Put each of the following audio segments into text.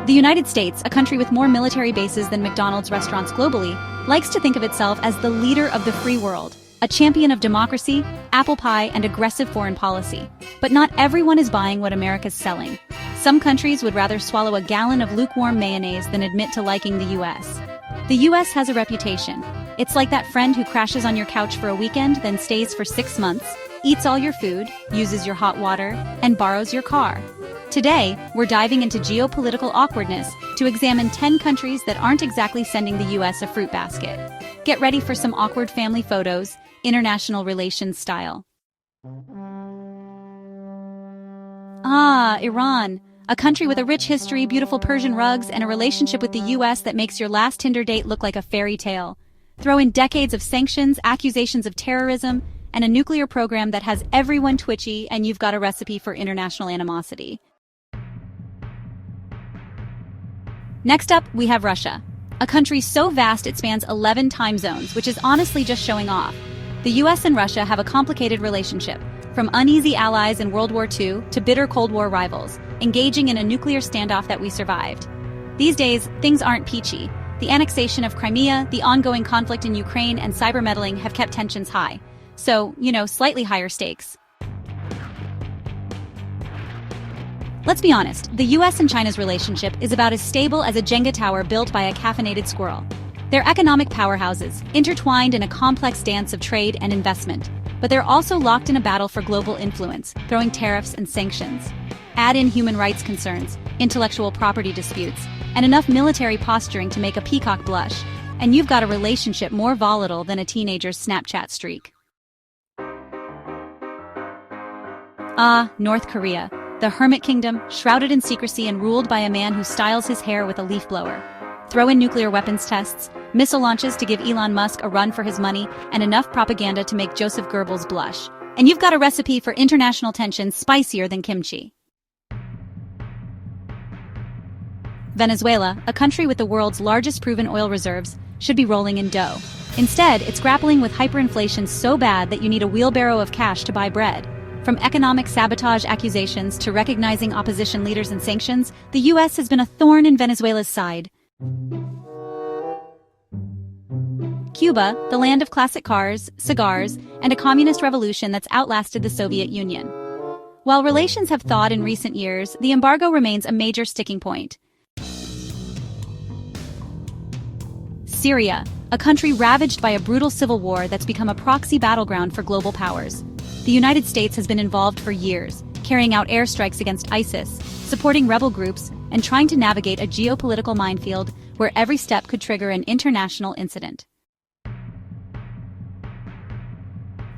The United States, a country with more military bases than McDonald's restaurants globally, likes to think of itself as the leader of the free world, a champion of democracy, apple pie, and aggressive foreign policy. But not everyone is buying what America's selling. Some countries would rather swallow a gallon of lukewarm mayonnaise than admit to liking the U.S. The U.S. has a reputation. It's like that friend who crashes on your couch for a weekend, then stays for 6 months, eats all your food, uses your hot water, and borrows your car. Today, we're diving into geopolitical awkwardness to examine 10 countries that aren't exactly sending the U.S. a fruit basket. Get ready for some awkward family photos, international relations style. Iran. A country with a rich history, beautiful Persian rugs, and a relationship with the U.S. that makes your last Tinder date look like a fairy tale. Throw in decades of sanctions, accusations of terrorism, and a nuclear program that has everyone twitchy, and you've got a recipe for international animosity. Next up, we have Russia. A country so vast it spans 11 time zones, which is honestly just showing off. The U.S. and Russia have a complicated relationship, from uneasy allies in World War II to bitter Cold War rivals, engaging in a nuclear standoff that we survived. These days, things aren't peachy. The annexation of Crimea, the ongoing conflict in Ukraine, and cyber meddling have kept tensions high. So, slightly higher stakes. Let's be honest, the US and China's relationship is about as stable as a Jenga tower built by a caffeinated squirrel. They're economic powerhouses, intertwined in a complex dance of trade and investment. But they're also locked in a battle for global influence, throwing tariffs and sanctions. Add in human rights concerns, intellectual property disputes, and enough military posturing to make a peacock blush, and you've got a relationship more volatile than a teenager's Snapchat streak. North Korea. The hermit kingdom, shrouded in secrecy and ruled by a man who styles his hair with a leaf blower. Throw in nuclear weapons tests, missile launches to give Elon Musk a run for his money, and enough propaganda to make Joseph Goebbels blush. And you've got a recipe for international tension spicier than kimchi. Venezuela, a country with the world's largest proven oil reserves, should be rolling in dough. Instead, it's grappling with hyperinflation so bad that you need a wheelbarrow of cash to buy bread. From economic sabotage accusations to recognizing opposition leaders and sanctions, the U.S. has been a thorn in Venezuela's side. Cuba, the land of classic cars, cigars, and a communist revolution that's outlasted the Soviet Union. While relations have thawed in recent years, the embargo remains a major sticking point. Syria, a country ravaged by a brutal civil war that's become a proxy battleground for global powers. The United States has been involved for years, carrying out airstrikes against ISIS, supporting rebel groups, and trying to navigate a geopolitical minefield where every step could trigger an international incident.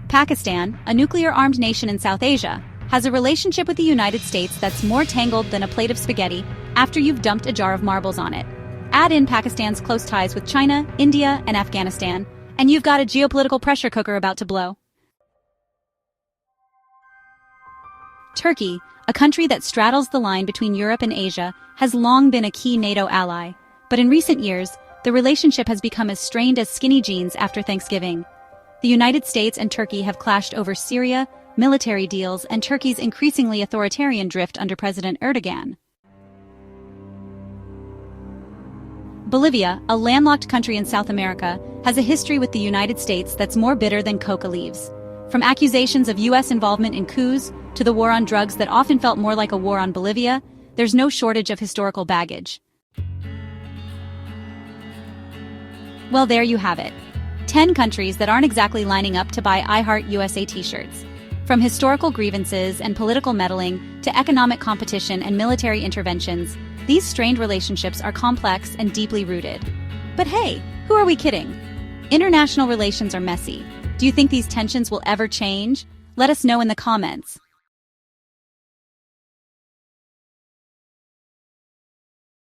Pakistan, a nuclear-armed nation in South Asia, has a relationship with the United States that's more tangled than a plate of spaghetti after you've dumped a jar of marbles on it. Add in Pakistan's close ties with China, India, and Afghanistan, and you've got a geopolitical pressure cooker about to blow. Turkey, a country that straddles the line between Europe and Asia, has long been a key NATO ally. But in recent years, the relationship has become as strained as skinny jeans after Thanksgiving. The United States and Turkey have clashed over Syria, military deals, and Turkey's increasingly authoritarian drift under President Erdogan. Bolivia, a landlocked country in South America, has a history with the United States that's more bitter than coca leaves. From accusations of U.S. involvement in coups to the war on drugs that often felt more like a war on Bolivia, there's no shortage of historical baggage. Well, there you have it. 10 countries that aren't exactly lining up to buy I Heart USA t-shirts. From historical grievances and political meddling to economic competition and military interventions, these strained relationships are complex and deeply rooted. But hey, who are we kidding? International relations are messy. Do you think these tensions will ever change? Let us know in the comments.